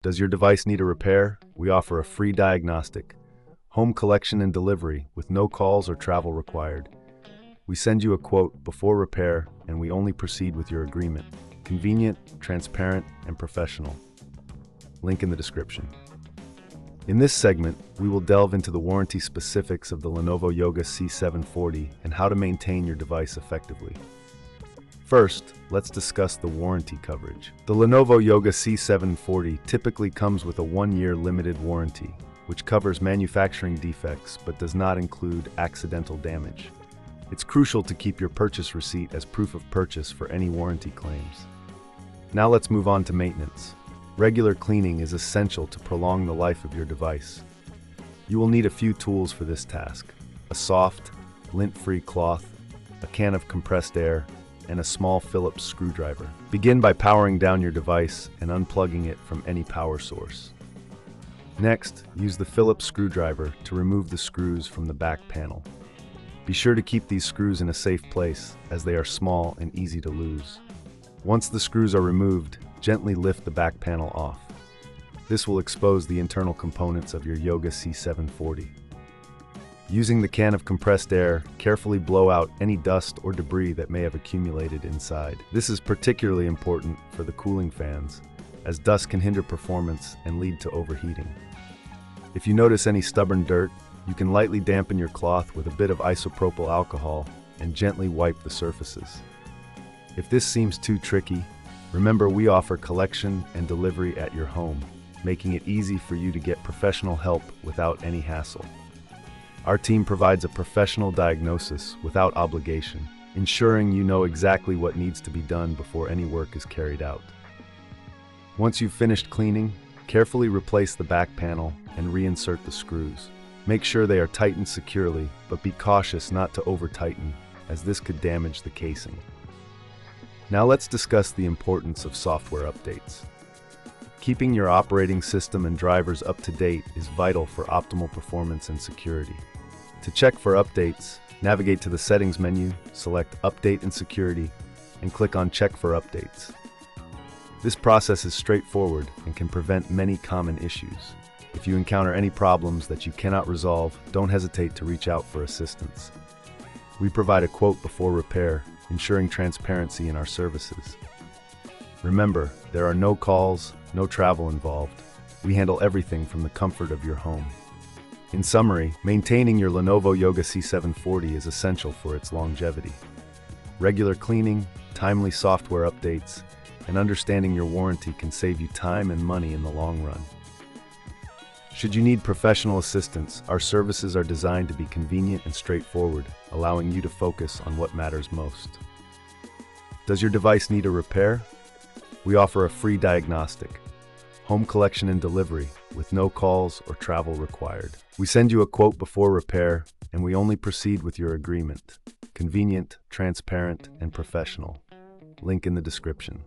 Does your device need a repair? We offer a free diagnostic, home collection and delivery with no calls or travel required. We send you a quote before repair, and we only proceed with your agreement. Convenient, transparent, and professional. Link in the description. In this segment, we will delve into the warranty specifics of the Lenovo Yoga C740 and how to maintain your device effectively. First, let's discuss the warranty coverage. The Lenovo Yoga C740 typically comes with a 1-year limited warranty, which covers manufacturing defects but does not include accidental damage. It's crucial to keep your purchase receipt as proof of purchase for any warranty claims. Now let's move on to maintenance. Regular cleaning is essential to prolong the life of your device. You will need a few tools for this task: a soft, lint-free cloth, a can of compressed air, and a small Phillips screwdriver. Begin by powering down your device and unplugging it from any power source. Next, use the Phillips screwdriver to remove the screws from the back panel. Be sure to keep these screws in a safe place, as they are small and easy to lose. Once the screws are removed, gently lift the back panel off. This will expose the internal components of your Yoga C740. Using the can of compressed air, carefully blow out any dust or debris that may have accumulated inside. This is particularly important for the cooling fans, as dust can hinder performance and lead to overheating. If you notice any stubborn dirt, you can lightly dampen your cloth with a bit of isopropyl alcohol and gently wipe the surfaces. If this seems too tricky, remember we offer collection and delivery at your home, making it easy for you to get professional help without any hassle. Our team provides a professional diagnosis without obligation, ensuring you know exactly what needs to be done before any work is carried out. Once you've finished cleaning, carefully replace the back panel and reinsert the screws. Make sure they are tightened securely, but be cautious not to over-tighten, as this could damage the casing. Now let's discuss the importance of software updates. Keeping your operating system and drivers up to date is vital for optimal performance and security. To check for updates, navigate to the Settings menu, select Update and Security, and click on Check for Updates. This process is straightforward and can prevent many common issues. If you encounter any problems that you cannot resolve, don't hesitate to reach out for assistance. We provide a quote before repair, ensuring transparency in our services. Remember, there are no calls, no travel involved. We handle everything from the comfort of your home. In summary, maintaining your Lenovo Yoga C740 is essential for its longevity. Regular cleaning, timely software updates, and understanding your warranty can save you time and money in the long run. Should you need professional assistance, our services are designed to be convenient and straightforward, allowing you to focus on what matters most. Does your device need a repair? We offer a free diagnostic, home collection and delivery with no calls or travel required. We send you a quote before repair, and we only proceed with your agreement. Convenient, transparent, and professional. Link in the description.